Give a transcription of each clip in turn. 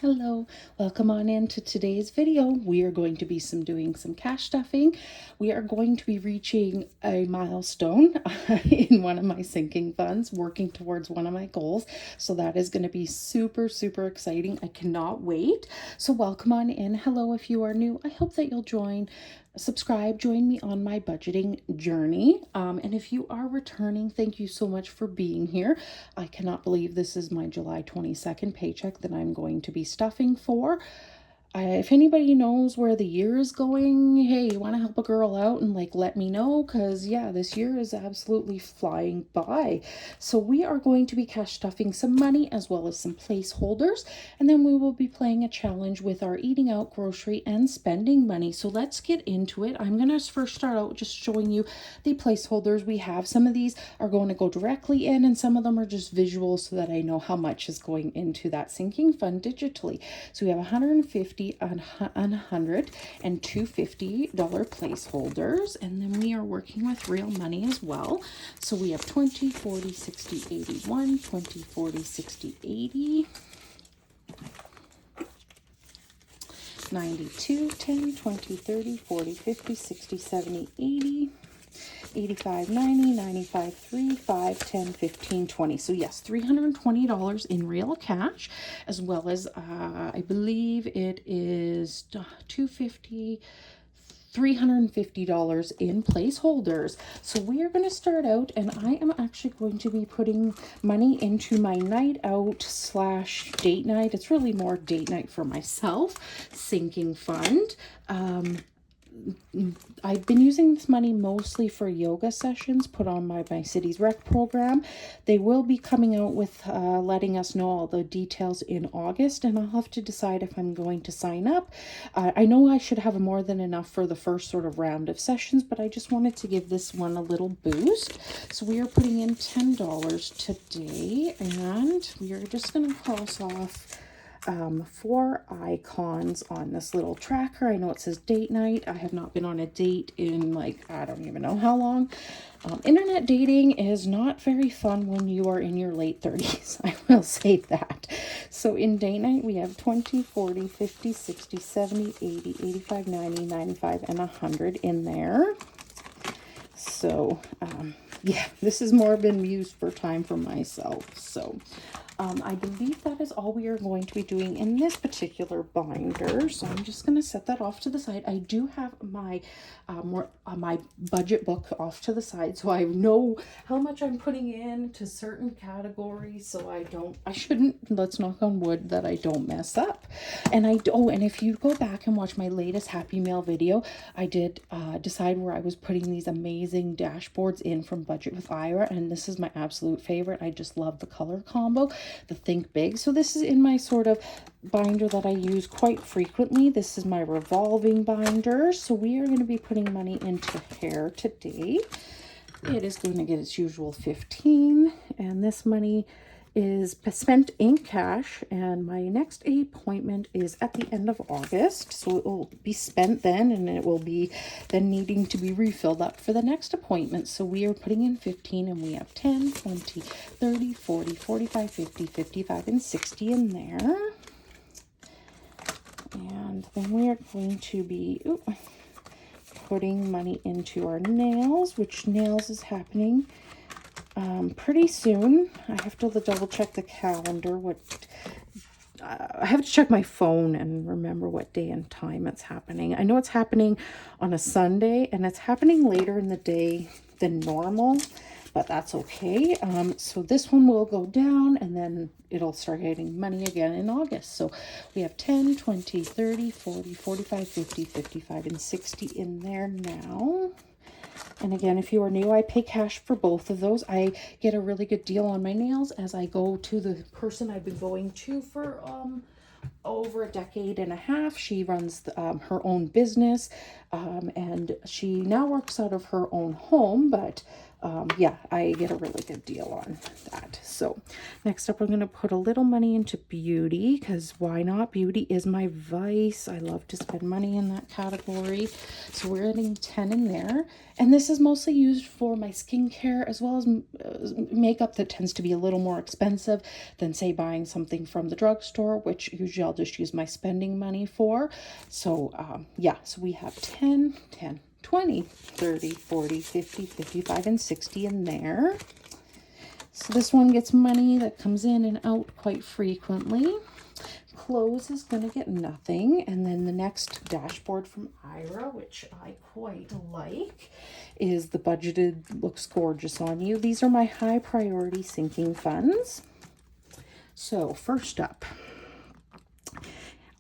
Hello, welcome on into today's video. We are going to be doing some cash stuffing. We are going to be reaching a milestone in one of my sinking funds, working towards one of my goals. So that is going to be super, super exciting. I cannot wait. So welcome on in. Hello, if you are new, I hope that you'll subscribe, join me on my budgeting journey. And if you are returning, thank you so much for being here. I cannot believe this is my July 22nd paycheck that I'm going to be stuffing for. If anybody knows where the year is going, hey, you want to help a girl out and let me know, because yeah, this year is absolutely flying by. So we are going to be cash stuffing some money as well as some placeholders, and then we will be playing a challenge with our eating out, grocery, and spending money. So let's get into it. I'm going to first start out just showing you the placeholders we have. Some of these are going to go directly in, and some of them are just visual so that I know how much is going into that sinking fund digitally. So we have 150 on 100 and $250 placeholders, and then we are working with real money as well. So we have 20, 40, 60, 81, 20, 40, 60, 80, 92, 10, 20, 30, 40, 50, 60, 70, 80, 85, 90, 95, 3, 5, 10, 15, 20. So yes, $320 in real cash, as well as I believe it is $250, $350 in placeholders. So we are going to start out, and I am actually going to be putting money into my night out slash date night. It's really more date night for myself sinking fund. I've been using this money mostly for yoga sessions put on by my city's rec program. They will be coming out with letting us know all the details in August, and I'll have to decide if I'm going to sign up. I know I should have more than enough for the first sort of round of sessions, but I just wanted to give this one a little boost. So we are putting in $10 today, and we are just going to cross off 4 icons on this little tracker. I know it says date night. I have not been on a date in I don't even know how long. Internet dating is not very fun when you are in your late 30s. I will say that. So in date night, we have 20, 40, 50, 60, 70, 80, 85, 90, 95, and 100 in there. So yeah, this has more been used for time for myself. So I believe that is all we are going to be doing in this particular binder. So I'm just going to set that off to the side. I do have my my budget book off to the side, so I know how much I'm putting in to certain categories, so I shouldn't, let's knock on wood, that I don't mess up. And and if you go back and watch my latest Happy Mail video, I did decide where I was putting these amazing dashboards in from Budget with Ira, and this is my absolute favorite. I just love the color combo, the Think Big. So this is in my sort of binder that I use quite frequently. This is my revolving binder. So we are going to be putting money into hair today. It is going to get its usual 15, and this money is spent in cash, and my next appointment is at the end of August, so it will be spent then, and it will be then needing to be refilled up for the next appointment. So we are putting in 15, and we have 10, 20, 30, 40, 45, 50, 55, and 60 in there. And then we are going to be putting money into our nails, which nails is happening pretty soon. I have to double check the calendar. I have to check my phone and remember what day and time it's happening. I know it's happening on a Sunday, and it's happening later in the day than normal, but that's okay. So this one will go down, and then it'll start getting money again in August. So we have 10, 20, 30, 40, 45, 50, 55, and 60 in there now. And again, if you are new, I pay cash for both of those. I get a really good deal on my nails as I go to the person I've been going to for over a decade and a half. She runs her own business, and she now works out of her own home, but Yeah, I get a really good deal on that. So next up, we're going to put a little money into beauty, because why not? Beauty is my vice. I love to spend money in that category. So we're adding 10 in there. And this is mostly used for my skincare, as well as makeup that tends to be a little more expensive than, say, buying something from the drugstore, which usually I'll just use my spending money for. So yeah, so we have 10, 10, 20, 30, 40, 50, 55, and 60 in there. So this one gets money that comes in and out quite frequently. Clothes is going to get nothing. And then the next dashboard from Ira, which I quite like, is the budgeted looks gorgeous on you. These are my high priority sinking funds. So first up,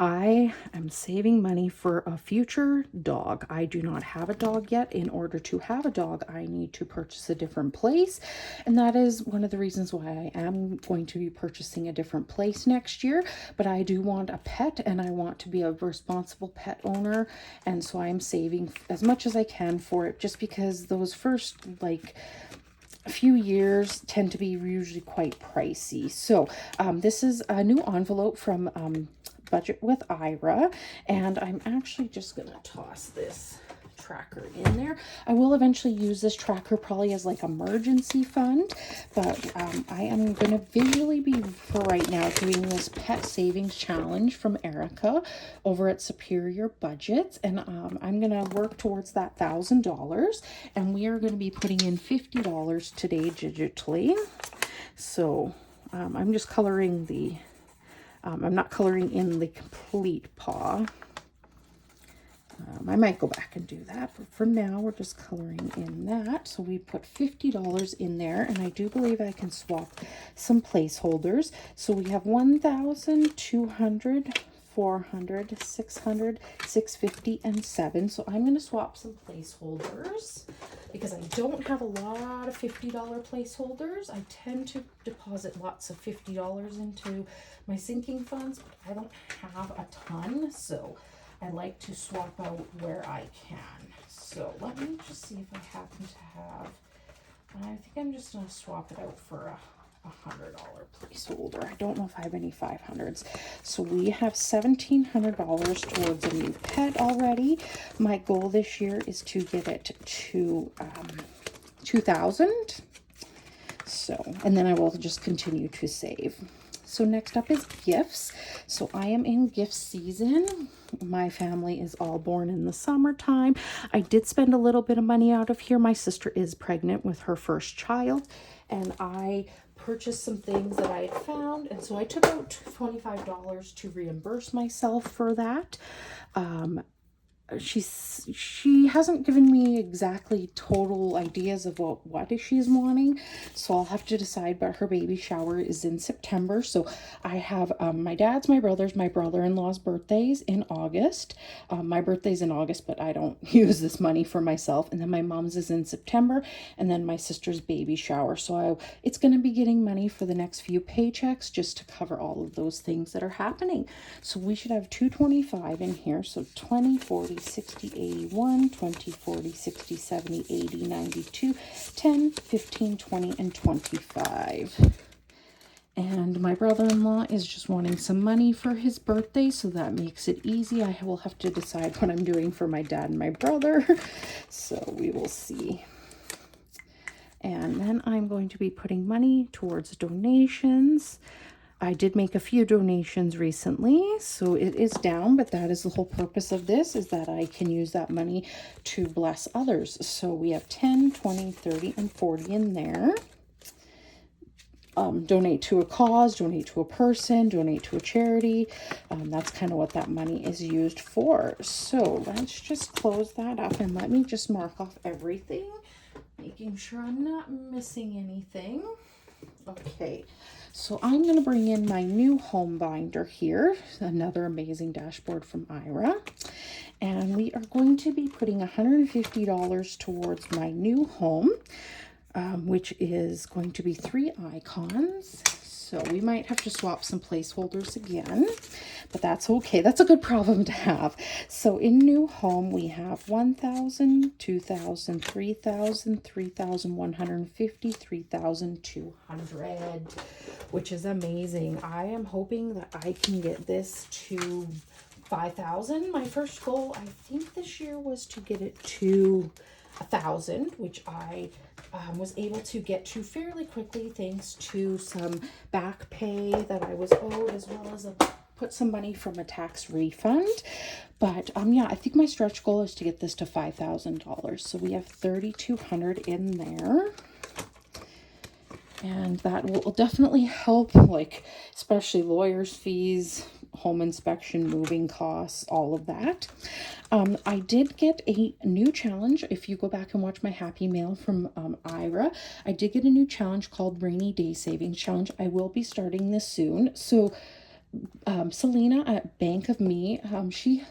I am saving money for a future dog. I do not have a dog yet. In order to have a dog, I need to purchase a different place. And that is one of the reasons why I am going to be purchasing a different place next year. But I do want a pet, and I want to be a responsible pet owner. And so I'm saving as much as I can for it, just because those first, like, a few years tend to be usually quite pricey. So this is a new envelope from Budget with Ira, and I'm actually just gonna toss this tracker in there. I will eventually use this tracker probably as like emergency fund, but I am gonna visually be, for right now, doing this pet savings challenge from Erica over at Superior Budgets, and I'm gonna work towards that $1,000, and we are going to be putting in $50 today digitally. So I'm just coloring the I'm not coloring in the complete paw. I might go back and do that, but for now we're just coloring in that. So we put $50 in there, and I do believe I can swap some placeholders. So we have 1,000, 200, 400, 600, 650, and 7. So I'm going to swap some placeholders because I don't have a lot of $50 placeholders. I tend to deposit lots of $50 into my sinking funds, but I don't have a ton, so I like to swap out where I can. So let me just see if I happen to have, I think I'm just going to swap it out for a $100 placeholder. I don't know if I have any 500s. So we have $1,700 towards a new pet already. My goal this year is to get it to 2,000. So, and then I will just continue to save. So next up is gifts. So I am in gift season. My family is all born in the summertime. I did spend a little bit of money out of here. My sister is pregnant with her first child, and I purchased some things that I had found, and so I took out $25 to reimburse myself for that. She hasn't given me exactly total ideas of what she's wanting, so I'll have to decide. But her baby shower is in September, so I have my dad's, my brother's, my brother-in-law's birthdays in August. My birthday's in August, but I don't use this money for myself. And then my mom's is in September, and then my sister's baby shower. So it's going to be getting money for the next few paychecks just to cover all of those things that are happening. So we should have 225 in here. So 20, 40, 60, 81, 20, 40, 60, 70, 80, 92, 10, 15, 20, and 25. And my brother-in-law is just wanting some money for his birthday, so that makes it easy. I will have to decide what I'm doing for my dad and my brother, so we will see. And then I'm going to be putting money towards donations. I did make a few donations recently, so it is down, but that is the whole purpose of this, is that I can use that money to bless others. So we have 10, 20, 30, and 40 in there. Donate to a cause, donate to a person, donate to a charity. That's kind of what that money is used for. So let's just close that up, and let me just mark off everything, making sure I'm not missing anything. Okay, so I'm going to bring in my new home binder here, another amazing dashboard from Ira, and we are going to be putting $150 towards my new home, which is going to be 3 icons. So we might have to swap some placeholders again, but that's okay. That's a good problem to have. So in new home, we have 1,000, 2,000, 3,000, 3,150, 3,200, which is amazing. I am hoping that I can get this to 5,000. My first goal, I think this year, was to get it to 1,000, which I was able to get to fairly quickly thanks to some back pay that I was owed, as well as put some money from a tax refund. But yeah, I think my stretch goal is to get this to $5,000. So we have 3,200 in there. And that will definitely help, like, especially lawyers' fees, home inspection, moving costs, all of that. I did get a new challenge. If you go back and watch my happy mail from Ira, I did get a new challenge called Rainy Day Savings Challenge. I will be starting this soon. So Selina at Bank of Me, she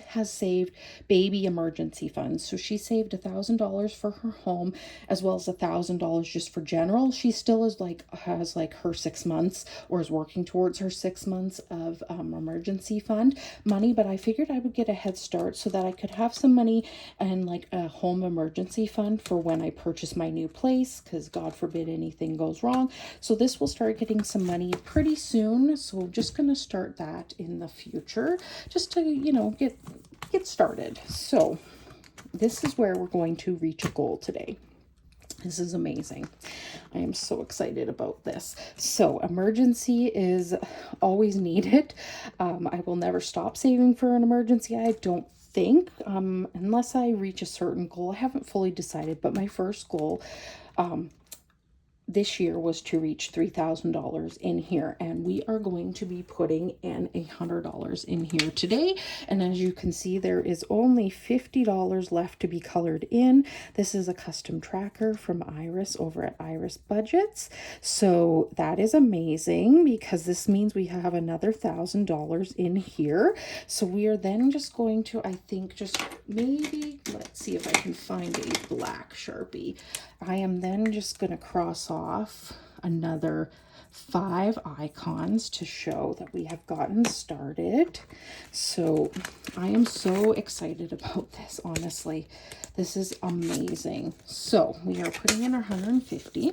has saved baby emergency funds. So she saved $1,000 for her home, as well as $1,000 just for general. She still is has her 6 months, or is working towards her 6 months of emergency fund money. But I figured I would get a head start so that I could have some money and like a home emergency fund for when I purchase my new place, because God forbid anything goes wrong. So this will start getting some money pretty soon. So just gonna start that in the future, just to, you know, get started. So this is where we're going to reach a goal today. This is amazing. I am so excited about this. So emergency is always needed. I will never stop saving for an emergency, I don't think, unless I reach a certain goal. I haven't fully decided, but my first goal this year was to reach $3,000 in here, and we are going to be putting in $100 in here today. And as you can see, there is only $50 left to be colored in. This is a custom tracker from Iris over at Iris Budgets. So that is amazing, because this means we have another $1,000 in here. So we are then just going to, I think, just maybe, let's see if I can find a black Sharpie. I am then just going to cross off another 5 icons to show that we have gotten started. So I am so excited about this, honestly. This is amazing. So we are putting in our 150.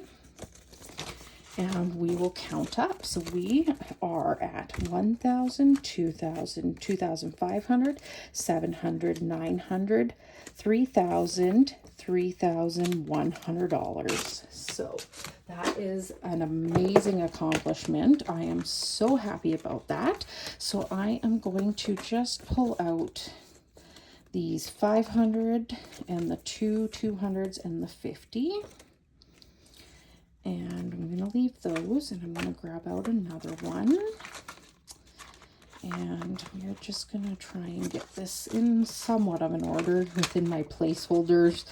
And we will count up. So we are at 1,000, 2,000, 2,500, 700, 900, 3,000, $3,100. So that is an amazing accomplishment. I am so happy about that. So I am going to just pull out these 500 and the 200s and the 50. And I'm going to leave those, and I'm going to grab out another one. And we're just going to try and get this in somewhat of an order within my placeholders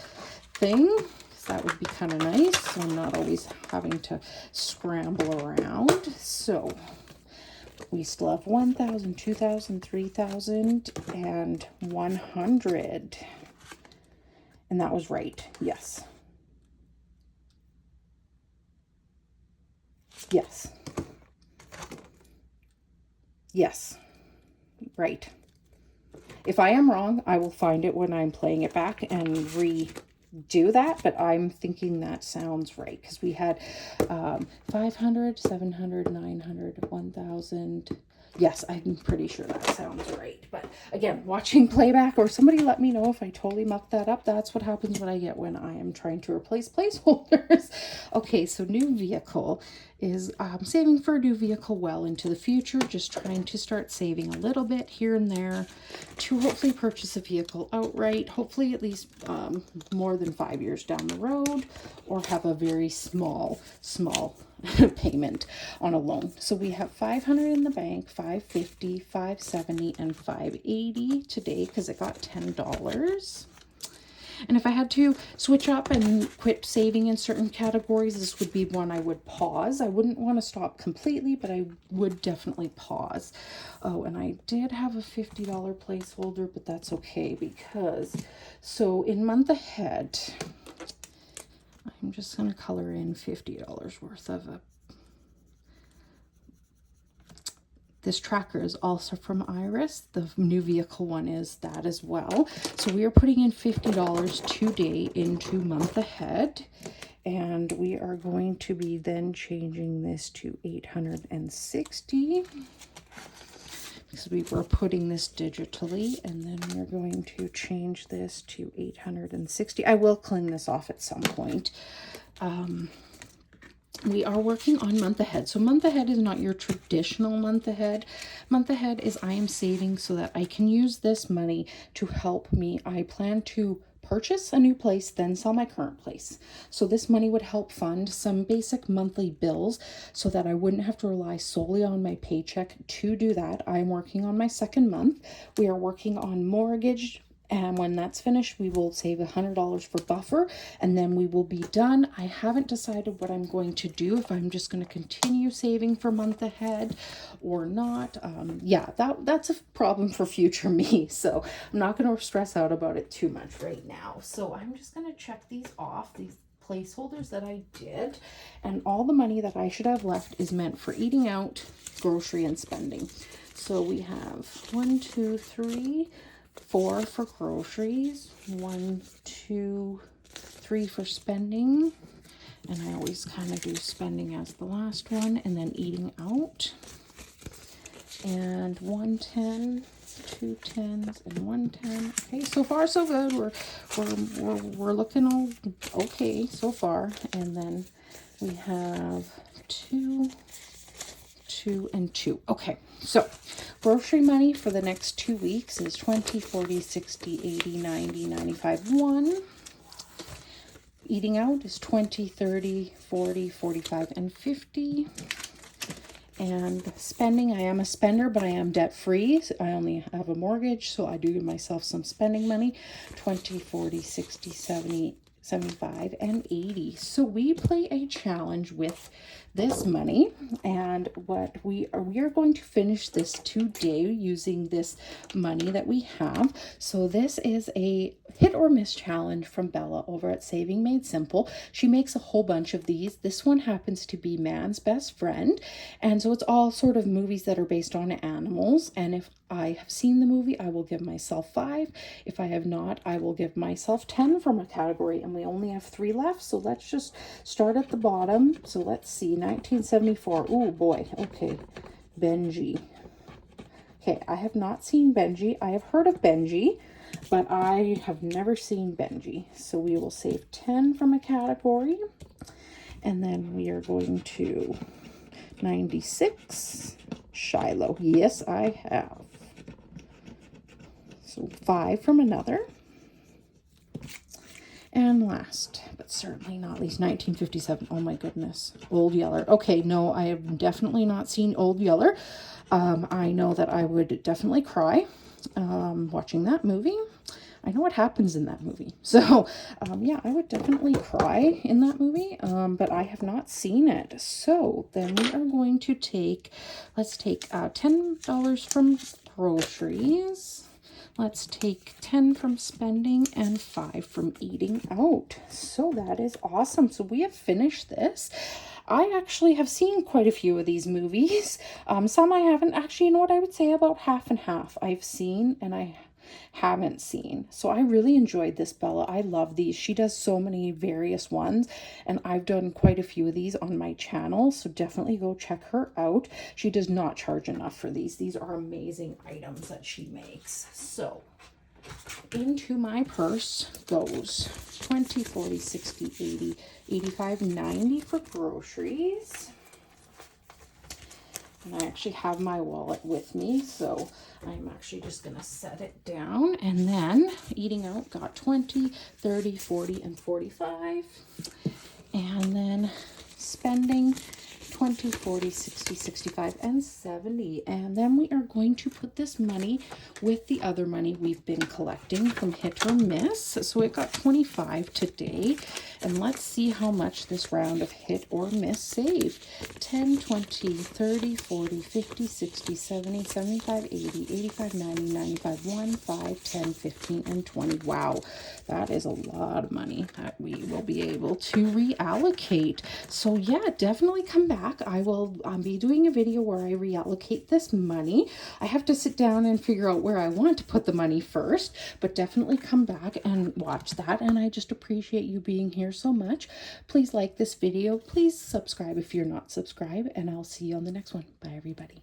thing, because that would be kind of nice, so I'm not always having to scramble around. So we still have 1,000, 2,000, 3,000, and 100. And that was right. Yes. Yes. Yes. Right. If I am wrong, I will find it when I'm playing it back and redo that, but I'm thinking that sounds right, because we had 500, 700, 900, 1,000. Yes, I'm pretty sure that sounds right. But again, watching playback, or somebody let me know if I totally mucked that up. That's what happens when I get when I am trying to replace placeholders. Okay, so new vehicle is saving for a new vehicle well into the future. Just trying to start saving a little bit here and there to hopefully purchase a vehicle outright. Hopefully at least more than 5 years down the road, or have a very small payment on a loan. So we have 500 in the bank, 550, 570, and 580 today, because it got $10. And if I had to switch up and quit saving in certain categories, this would be one I would pause. I wouldn't want to stop completely, but I would definitely pause. Oh, and I did have a $50 placeholder, but that's okay, because so in month ahead, I'm just going to color in $50 worth of This tracker is also from Iris. The new vehicle one is that as well. So we are putting in $50 today into month ahead. And we are going to be then changing this to 860 because we were putting this digitally, and then we're going to change this to 860. I will clean this off at some point. We are working on month ahead. So month ahead is not your traditional month ahead. Month ahead is I am saving so that I can use this money to help me. I plan to purchase a new place, then sell my current place. So this money would help fund some basic monthly bills so that I wouldn't have to rely solely on my paycheck to do that. I'm working on my second month. We are working on mortgage. And when that's finished, we will save $100 for buffer, and then we will be done. I haven't decided what I'm going to do, if I'm just going to continue saving for month ahead or not. Yeah, that's a problem for future me. So I'm not going to stress out about it too much right now. So I'm just going to check these off, these placeholders that I did, and all the money that I should have left is meant for eating out, grocery, and spending. So we have 1, 2, 3, 4 for groceries, 1, 2, 3 for spending, and I always kind of do spending as the last one, and then eating out, and 110, 2 10s, and 110. Okay, so far so good. We're looking all okay so far. And then we have 2, 2, and 2. Okay, so grocery money for the next 2 weeks is 20, 40, 60, 80, 90, 95, 1. Eating out is 20, 30, 40, 45, and 50. And spending, I am a spender, but I am debt free. I only have a mortgage, so I do give myself some spending money. 20, 40, 60, 70, 75, and 80. So we play a challenge with this money, and what we are going to finish this today using this money that we have. So this is a hit or miss challenge from Bella over at Saving Made Simple. She makes a whole bunch of these. This one happens to be Man's Best Friend, and so it's all sort of movies that are based on animals. And if I have seen the movie, I will give myself 5. If I have not, I will give myself 10 from a category, and we only have 3 left. So let's just start at the bottom. So let's see, 1974. Oh boy. Okay, Benji. Okay, I have not seen Benji. I have heard of Benji, but I have never seen Benji. So we will save 10 from a category, and then we are going to 96, Shiloh. Yes, I have. So 5 from another. And last, but certainly not least, 1957. Oh my goodness. Old Yeller. Okay, no, I have definitely not seen Old Yeller. I know that I would definitely cry watching that movie. I know what happens in that movie. So, yeah, I would definitely cry in that movie, but I have not seen it. So then we are going to take, let's take $10 from groceries. Let's take 10 from spending and 5 from eating out. So that is awesome. So we have finished this. I actually have seen quite a few of these movies. Some I haven't. Actually, you know what, I would say about half and half I've seen and I haven't seen. So I really enjoyed this, Bella. I love these. She does so many various ones, and I've done quite a few of these on my channel, so definitely go check her out. She does not charge enough for these. These are amazing items that she makes. So into my purse goes 20, 40, 60, 80, 85, 90 for groceries. And I actually have my wallet with me, so I'm actually just going to set it down. And then eating out got 20, 30, 40, and 45. And then spending 20, 40, 60, 65, and 70. And then we are going to put this money with the other money we've been collecting from Hit or Miss. So it got 25 today. And let's see how much this round of Hit or Miss saved. 10, 20, 30, 40, 50, 60, 70, 75, 80, 85, 90, 95, 1, 5, 10, 15, and 20. Wow, that is a lot of money that we will be able to reallocate. So yeah, definitely come back back, I will be doing a video where I reallocate this money. I have to sit down and figure out where I want to put the money first, but definitely come back and watch that. And I just appreciate you being here so much. Please like this video. Please subscribe if you're not subscribed, and I'll see you on the next one. Bye, everybody.